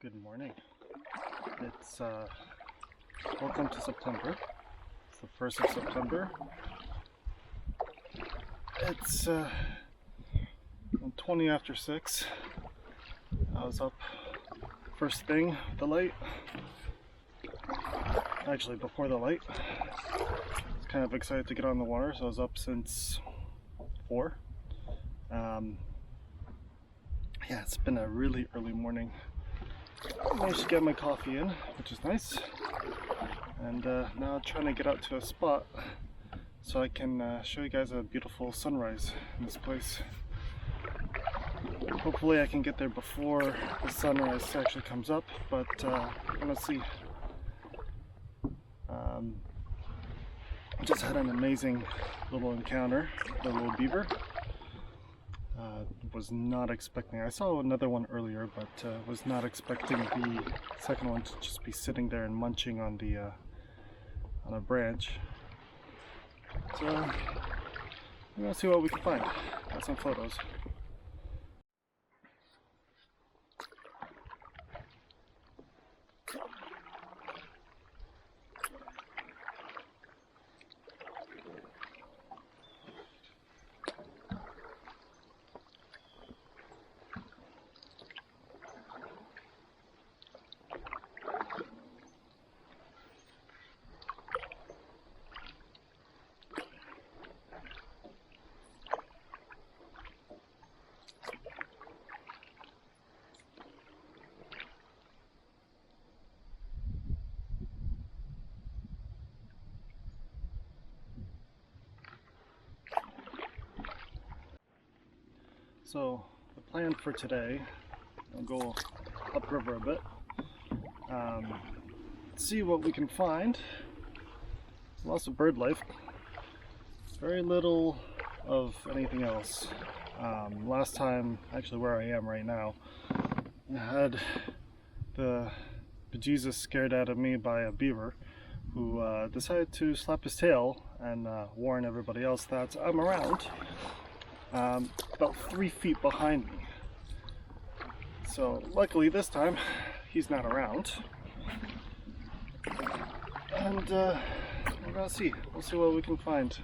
Good morning. It's welcome to September. It's the 1st of September. It's 20 after 6. I was up first thing with the light. Actually, before the light. I was kind of excited to get on the water, so I was up since 4. Yeah, it's been a really early morning. I managed to get my coffee in, which is nice. And now I'm trying to get out to a spot so I can show you guys a beautiful sunrise in this place. Hopefully I can get there before the sunrise actually comes up, but we're gonna see. I just had an amazing little encounter with a little beaver. Was not expecting, I saw another one earlier, but was not expecting the second one to just be sitting there and munching on the on a branch. So we're gonna see what we can find. Got some photos. So the plan for today, I'll go upriver a bit, see what we can find. Lots of bird life, very little of anything else. Last time, actually where I am right now, I had the bejesus scared out of me by a beaver who decided to slap his tail and warn everybody else that I'm around. About 3 feet behind me. So luckily this time he's not around. And we're gonna see. We'll see what we can find.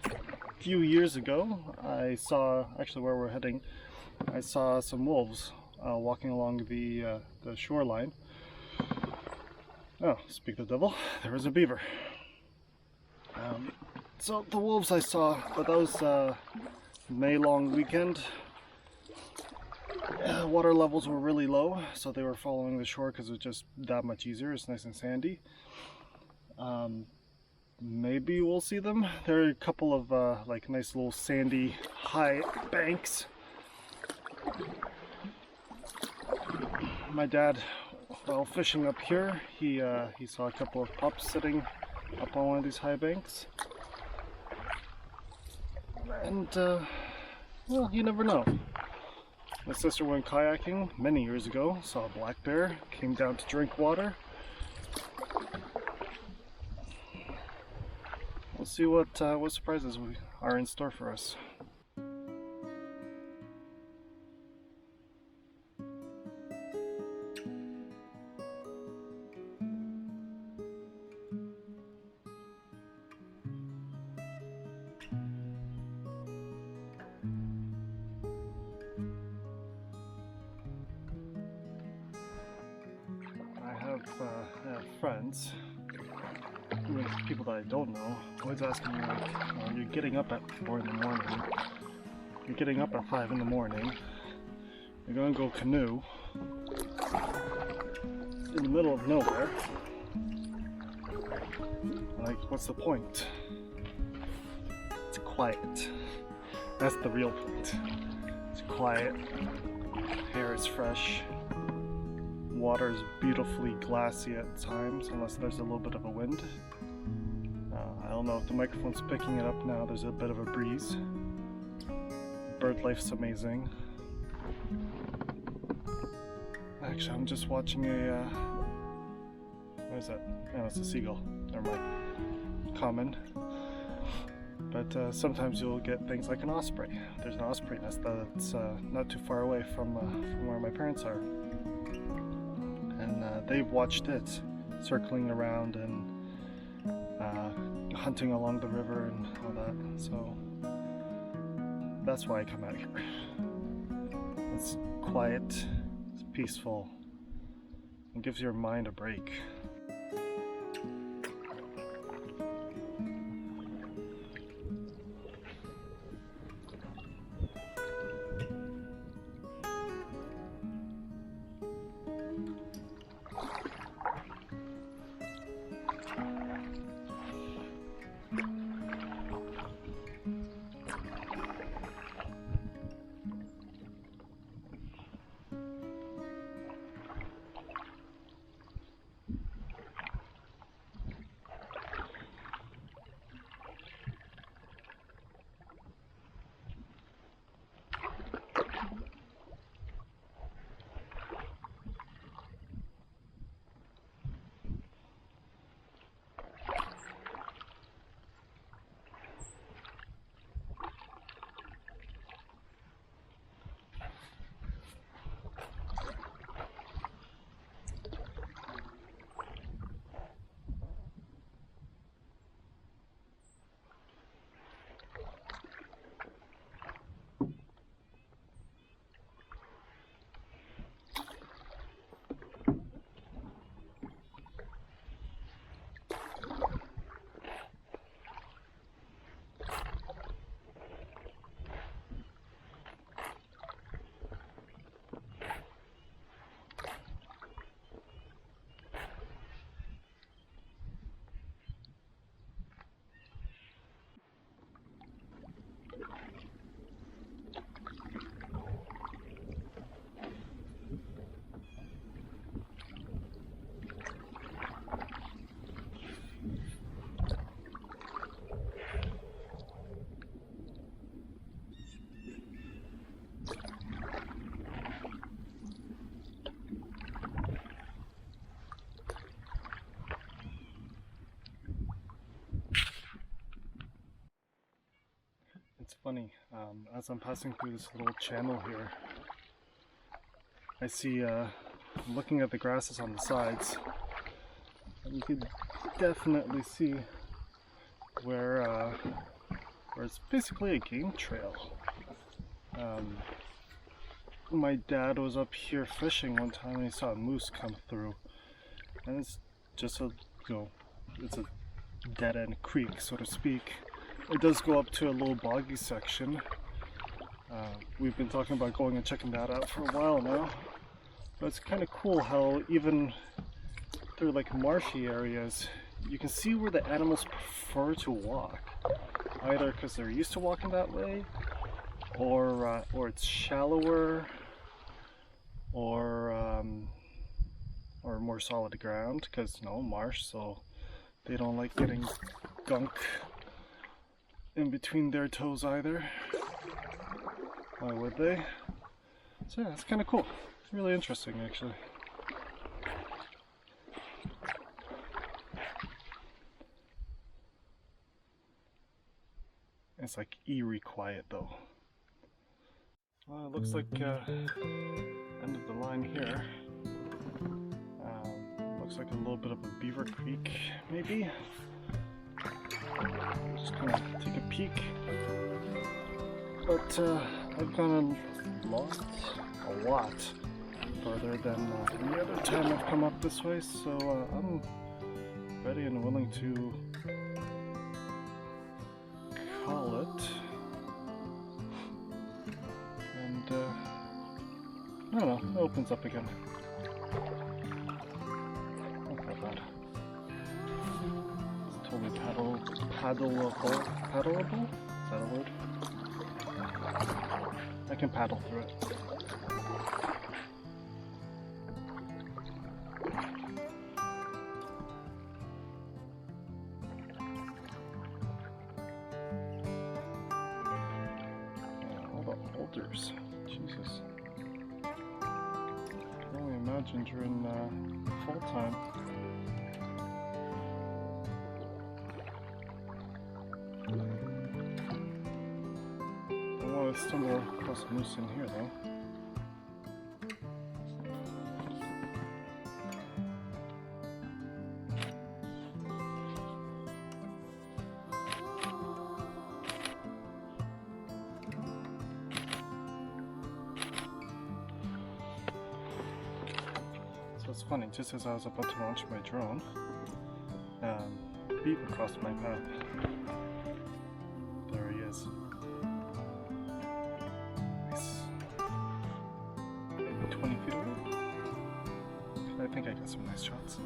A few years ago I saw, actually where we're heading, I saw some wolves walking along the shoreline. Oh, speak of the devil, there was a beaver. So the wolves I saw, but that was May long weekend. Water levels were really low, so they were following the shore because it was just that much easier. It's nice and sandy. Maybe we'll see them. There are a couple of like nice little sandy high banks. My dad, while fishing up here, he saw a couple of pups sitting up on one of these high banks. And, well, you never know. My sister went kayaking many years ago, saw a black bear, came down to drink water. We'll see what surprises are in store for us. I have friends, even people that I don't know, always asking me like, oh, you're getting up at 4 in the morning, you're getting up at 5 in the morning, you're going to go canoe in the middle of nowhere, like what's the point? It's quiet, that's the real point. It's quiet, air is fresh. Water is beautifully glassy at times, unless there's a little bit of a wind. I don't know if the microphone's picking it up now, there's a bit of a breeze. Bird life's amazing. Actually, I'm just watching a, what is that? Oh, it's a seagull. Never mind. Common. But sometimes you'll get things like an osprey. There's an osprey nest that's not too far away from where my parents are. And they've watched it circling around and hunting along the river and all that. So that's why I come out here. It's quiet, it's peaceful, and gives your mind a break. It's funny, as I'm passing through this little channel here, I see, looking at the grasses on the sides, and you can definitely see where it's basically a game trail. My dad was up here fishing one time and he saw a moose come through, and it's just a, it's a dead-end creek, so to speak. It does go up to a little boggy section. We've been talking about going and checking that out for a while now. But it's kind of cool how even through like marshy areas, you can see where the animals prefer to walk. Either because they're used to walking that way, or it's shallower, or more solid ground, because marsh, so they don't like getting gunk in between their toes either. Why would they? So yeah, it's kind of cool. It's really interesting actually. It's like eerie quiet though. Well, it looks like end of the line here. Looks like a little bit of a Beaver Creek maybe. Just kind of take a peek, but I've gone a lot further than any other time I've come up this way, so I'm ready and willing to call it. And I don't know, it opens up again. Not that bad. It's totally paddleable? Is that a word? I can paddle through it. All the boulders. Jesus. I can only imagine during fall time. across some moose in here though. So it's funny, just as I was about to launch my drone, beaver crossed my path. There he is. Nice. Maybe 20 feet away. I think I got some nice shots.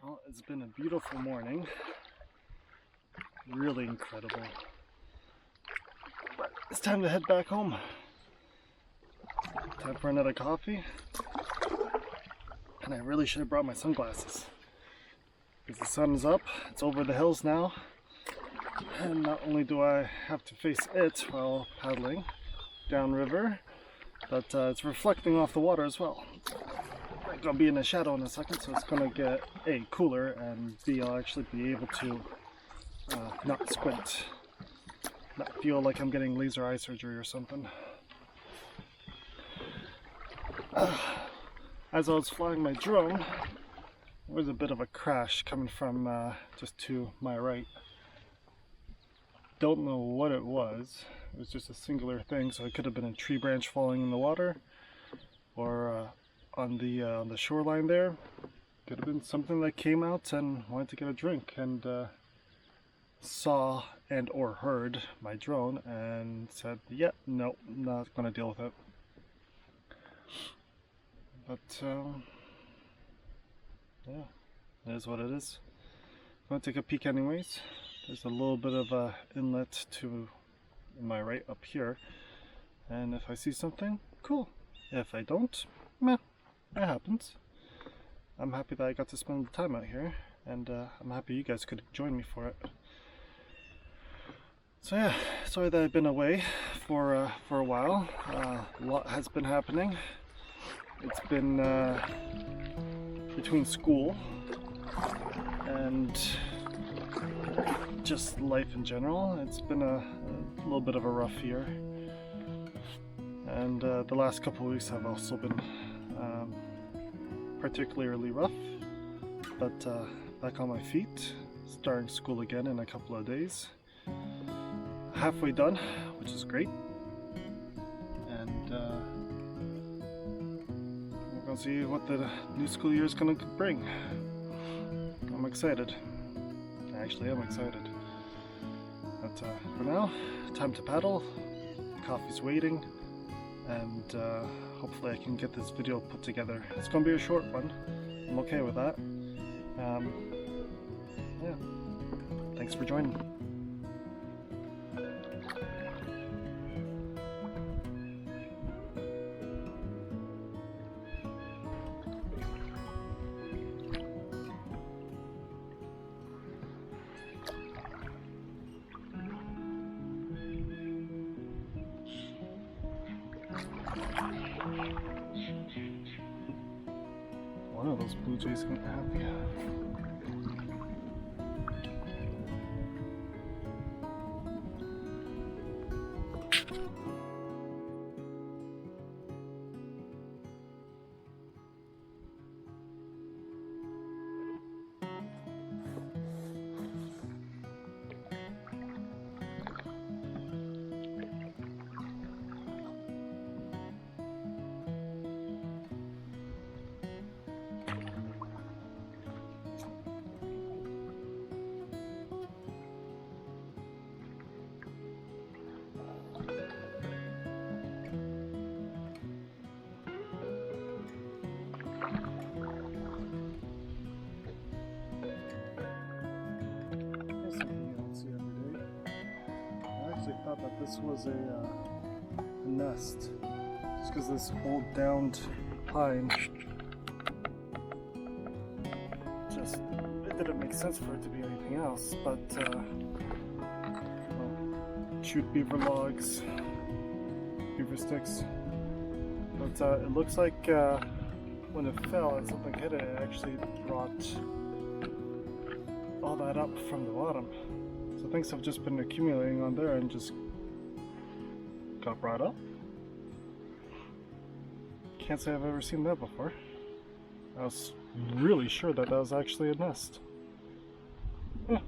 Well, it's been a beautiful morning. Really incredible. But it's time to head back home. Time for another coffee. And I really should have brought my sunglasses. Because the sun is up, it's over the hills now. And not only do I have to face it while paddling downriver, but it's reflecting off the water as well. I'm gonna be in the shadow in a second, so it's gonna get A, cooler, and B, I'll actually be able to not squint, not feel like I'm getting laser eye surgery or something. As I was flying my drone, there was a bit of a crash coming from just to my right. Don't know what it was. It was just a singular thing, so it could have been a tree branch falling in the water, or on the shoreline there. Could have been something that came out and wanted to get a drink and saw and or heard my drone and said, "Yeah, no, not gonna deal with it." But yeah, it is what it is. I'm gonna take a peek anyways. There's a little bit of a inlet to my right up here, and if I see something, cool. If I don't, meh. It happens. I'm happy that I got to spend the time out here, and I'm happy you guys could join me for it. So yeah, sorry that I've been away for a while. A lot has been happening. It's been between school and just life in general. It's been a little bit of a rough year, and the last couple of weeks have also been particularly rough, but back on my feet, starting school again in a couple of days. Halfway done, which is great, and we're gonna see what the new school year is gonna bring. I'm excited. Actually, I'm excited. But for now, time to paddle. Coffee's waiting. and hopefully I can get this video put together. It's going to be a short one. I'm okay with that. Yeah. Thanks for joining. One of those blue jays isn't happy. I thought that this was a nest, just because this old downed pine, just it didn't make sense for it to be anything else, but chewed beaver logs, beaver sticks, but it looks like when it fell and something hit it, it actually brought all that up from the bottom. So things have just been accumulating on there and just got brought up. Can't say I've ever seen that before. I was really sure that that was actually a nest. Yeah.